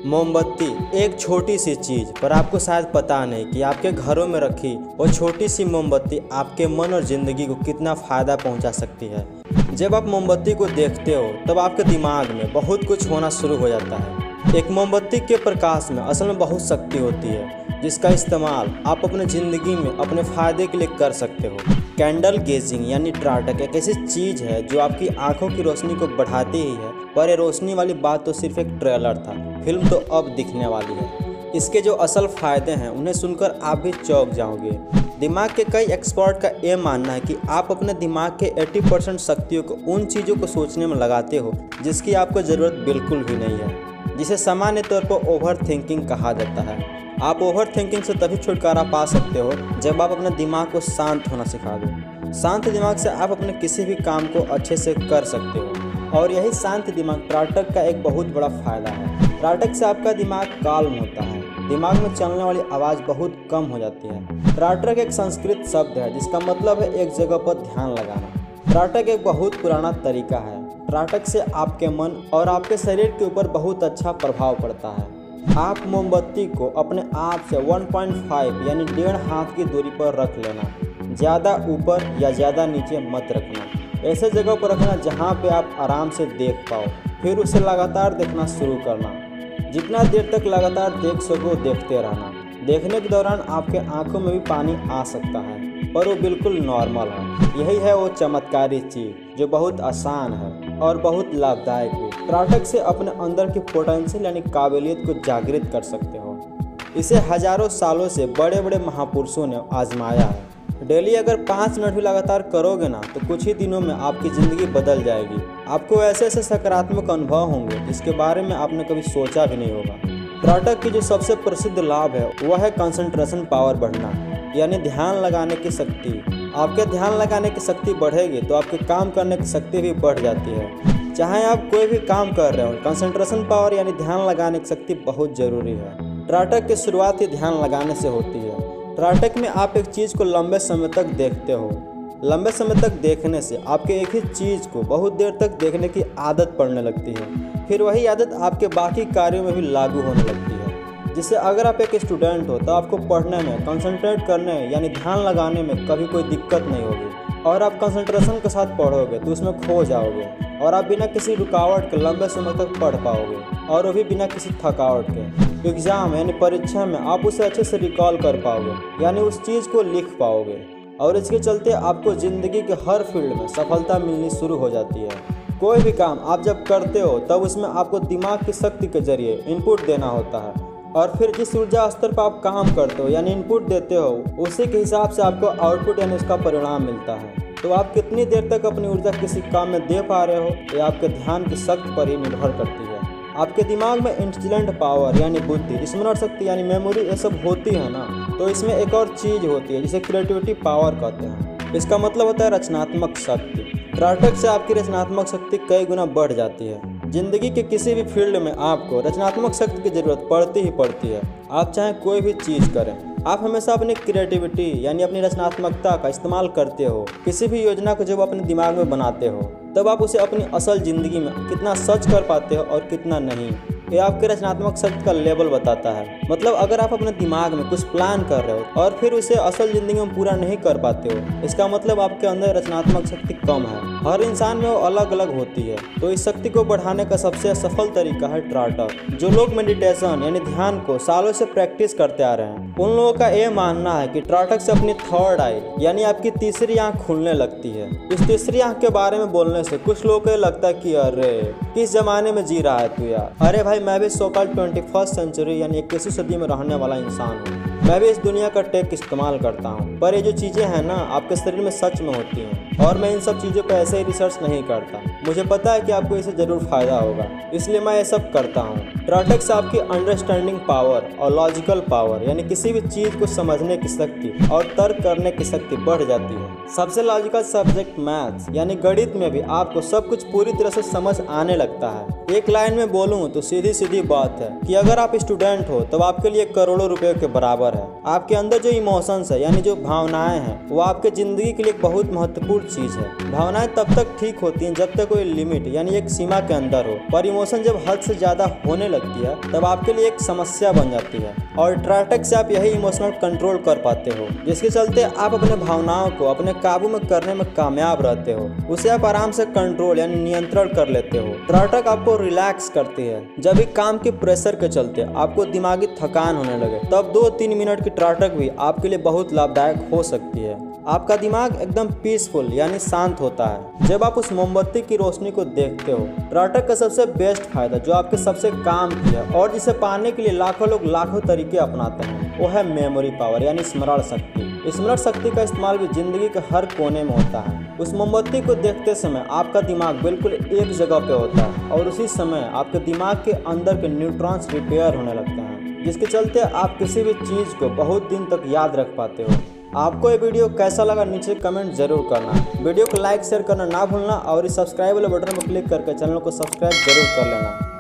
मोमबत्ती एक छोटी सी चीज़, पर आपको शायद पता नहीं कि आपके घरों में रखी वो छोटी सी मोमबत्ती आपके मन और ज़िंदगी को कितना फ़ायदा पहुंचा सकती है। जब आप मोमबत्ती को देखते हो तब आपके दिमाग में बहुत कुछ होना शुरू हो जाता है। एक मोमबत्ती के प्रकाश में असल में बहुत शक्ति होती है, जिसका इस्तेमाल आप अपने ज़िंदगी में अपने फ़ायदे के लिए कर सकते हो। कैंडल गेजिंग यानी त्राटक एक ऐसी चीज़ है जो आपकी आंखों की रोशनी को बढ़ाती ही है, पर ये रोशनी वाली बात तो सिर्फ एक ट्रेलर था, फिल्म तो अब दिखने वाली है। इसके जो असल फ़ायदे हैं उन्हें सुनकर आप भी चौंक जाओगे। दिमाग के कई एक्सपर्ट का ये मानना है कि आप अपने दिमाग के 80% शक्तियों को उन चीज़ों को सोचने में लगाते हो जिसकी आपको ज़रूरत बिल्कुल भी नहीं है, जिसे सामान्य तौर पर ओवर थिंकिंग कहा जाता है। आप ओवर थिंकिंग से तभी छुटकारा पा सकते हो जब आप अपने दिमाग को शांत होना सिखा दो। शांत दिमाग से आप अपने किसी भी काम को अच्छे से कर सकते हो, और यही शांत दिमाग त्राटक का एक बहुत बड़ा फ़ायदा है। त्राटक से आपका दिमाग काल्म होता है, दिमाग में चलने वाली आवाज़ बहुत कम हो जाती है। त्राटक एक संस्कृत शब्द है जिसका मतलब है एक जगह पर ध्यान लगाना। त्राटक एक बहुत पुराना तरीका है। त्राटक से आपके मन और आपके शरीर के ऊपर बहुत अच्छा प्रभाव पड़ता है। आप मोमबत्ती को अपने आप से 1.5 यानी 1.5 हाथ की दूरी पर रख लेना। ज़्यादा ऊपर या ज़्यादा नीचे मत रखना। ऐसे जगह पर रखना जहाँ पे आप आराम से देख पाओ। फिर उसे लगातार देखना शुरू करना। जितना देर तक लगातार देख सको देखते रहना। देखने के दौरान आपके आंखों में भी पानी आ सकता है, पर वो बिल्कुल नॉर्मल है। यही है वो चमत्कारी चीज़ जो बहुत आसान है और बहुत लाभदायक भी। त्राटक से अपने अंदर की पोटेंशियल यानी काबिलियत को जागृत कर सकते हो। इसे हजारों सालों से बड़े बड़े महापुरुषों ने आजमाया है। डेली अगर 5 मिनट भी लगातार करोगे ना तो कुछ ही दिनों में आपकी ज़िंदगी बदल जाएगी। आपको ऐसे ऐसे सकारात्मक अनुभव होंगे जिसके बारे में आपने कभी सोचा भी नहीं होगा। त्राटक की जो सबसे प्रसिद्ध लाभ है वह है कंसंट्रेशन पावर बढ़ना, यानी ध्यान लगाने की शक्ति। आपके ध्यान लगाने की शक्ति बढ़ेगी तो आपके काम करने की शक्ति भी बढ़ जाती है। चाहे आप कोई भी काम कर रहे हो, कंसंट्रेशन पावर यानी ध्यान लगाने की शक्ति बहुत ज़रूरी है। त्राटक की शुरुआत ही ध्यान लगाने से होती है। त्राटक में आप एक चीज़ को लंबे समय तक देखते हो। लंबे समय तक देखने से आपके एक ही चीज़ को बहुत देर तक देखने की आदत पड़ने लगती है। फिर वही आदत आपके बाकी कार्यों में भी लागू होने लगती है। जिससे अगर आप एक स्टूडेंट हो तो आपको पढ़ने में, कंसंट्रेट करने यानी ध्यान लगाने में कभी कोई दिक्कत नहीं होगी, और आप कंसंट्रेशन के साथ पढ़ोगे तो उसमें खो जाओगे, और आप बिना किसी रुकावट के लंबे समय तक पढ़ पाओगे, और वो भी बिना किसी थकावट के। एग्ज़ाम यानी परीक्षा में आप उसे अच्छे से रिकॉल कर पाओगे, यानी उस चीज़ को लिख पाओगे, और इसके चलते आपको ज़िंदगी के हर फील्ड में सफलता मिलनी शुरू हो जाती है। कोई भी काम आप जब करते हो तब उसमें आपको दिमाग की शक्ति के जरिए इनपुट देना होता है, और फिर जिस ऊर्जा स्तर पर आप काम करते हो यानी इनपुट देते हो, उसी के हिसाब से आपको आउटपुट यानी उसका परिणाम मिलता है। तो आप कितनी देर तक अपनी ऊर्जा किसी काम में दे पा रहे हो ये आपके ध्यान की शक्ति पर ही निर्भर करती है। आपके दिमाग में इंटेलिजेंट पावर यानी बुद्धि, स्मरण शक्ति यानी मेमोरी, ये सब होती है ना, तो इसमें एक और चीज़ होती है जिसे क्रिएटिविटी पावर कहते हैं। इसका मतलब होता है रचनात्मक शक्ति। त्राटक से आपकी रचनात्मक शक्ति कई गुना बढ़ जाती है। जिंदगी के किसी भी फील्ड में आपको रचनात्मक शक्ति की ज़रूरत पड़ती ही पड़ती है। आप चाहे कोई भी चीज़ करें, आप हमेशा अपनी क्रिएटिविटी यानी अपनी रचनात्मकता का इस्तेमाल करते हो। किसी भी योजना को जब अपने दिमाग में बनाते हो तब आप उसे अपनी असल ज़िंदगी में कितना सच कर पाते हो और कितना नहीं, ये आपके रचनात्मक शक्ति का लेवल बताता है। मतलब अगर आप अपने दिमाग में कुछ प्लान कर रहे हो और फिर उसे असल ज़िंदगी में पूरा नहीं कर पाते हो, इसका मतलब आपके अंदर रचनात्मक शक्ति कम है। हर इंसान में वो अलग अलग होती है, तो इस शक्ति को बढ़ाने का सबसे सफल तरीका है त्राटक। जो लोग मेडिटेशन यानी ध्यान को सालों से प्रैक्टिस करते आ रहे हैं, उन लोगों का ये मानना है कि त्राटक से अपनी थर्ड आई यानी आपकी तीसरी आँख खुलने लगती है। इस तीसरी आँख के बारे में बोलने से कुछ लोगों को लगता है कि अरे किस जमाने में जी रहा है तू यार। अरे भाई, मैं भी सो-कॉल्ड 21st सेंचुरी यानी 21वीं सदी में रहने वाला इंसान हूँ। मैं भी इस दुनिया का टेक इस्तेमाल करता हूँ, पर ये जो चीज़ें हैं ना आपके शरीर में सच में होती हैं, और मैं इन सब चीज़ों पर ऐसे ही रिसर्च नहीं करता। मुझे पता है कि आपको इससे ज़रूर फ़ायदा होगा, इसलिए मैं ये सब करता हूँ। त्राटक से आपकी अंडरस्टैंडिंग पावर और लॉजिकल पावर यानी किसी भी चीज़ को समझने की शक्ति और तर्क करने की शक्ति बढ़ जाती है। सबसे लॉजिकल सब्जेक्ट मैथ्स यानी गणित में भी आपको सब कुछ पूरी तरह से समझ आने लगता है। एक लाइन में बोलूँ तो सीधी सीधी बात है कि अगर आप स्टूडेंट हो तब आपके लिए करोड़ों रुपए के बराबर है। आपके अंदर जो इमोशंस है यानी जो भावनाएं हैं वो आपके ज़िंदगी के लिए एक बहुत महत्वपूर्ण चीज़ है। भावनाएं तब तक ठीक होती हैं जब तक कोई लिमिट यानी एक सीमा के अंदर हो, पर इमोशन जब हद से ज़्यादा होने लगती है तब आपके लिए एक समस्या बन जाती है। और ट्रायटेक से आप यही इमोशनल कंट्रोल कर पाते हो, जिसके चलते आप अपने भावनाओं को अपने काबू में करने में कामयाब रहते हो। उसे आप आराम से कंट्रोल यानी नियंत्रण कर लेते हो। ट्रायटेक आपको रिलैक्स करती है। जब भी काम के प्रेशर के चलते आपको दिमागी थकान होने लगे तब 2-3 मिनट की ट्रायटेक भी आपके लिए बहुत लाभदायक हो सकती है। आपका दिमाग एकदम पीसफुल यानी शांत होता है जब आप उस मोमबत्ती की रोशनी को देखते हो। ट्रायटेक का सबसे बेस्ट फायदा जो आपके सबसे काम किया और जिसे पाने के लिए लाखों लोग लाखों तरीके अपनाते हैं वो है मेमोरी पावर यानी स्मरण शक्ति। स्मरण शक्ति का इस्तेमाल भी जिंदगी के हर कोने में होता है। उस मोमबत्ती को देखते समय आपका दिमाग बिल्कुल एक जगह पे होता है और उसी समय आपके दिमाग के अंदर के न्यूट्रॉन्स रिपेयर होने लगते हैं, जिसके चलते आप किसी भी चीज़ को बहुत दिन तक याद रख पाते हो। आपको ये वीडियो कैसा लगा नीचे कमेंट जरूर करना। वीडियो को लाइक शेयर करना ना भूलना और इस सब्सक्राइब वाले बटन पर क्लिक करके चैनल को सब्सक्राइब जरूर कर लेना।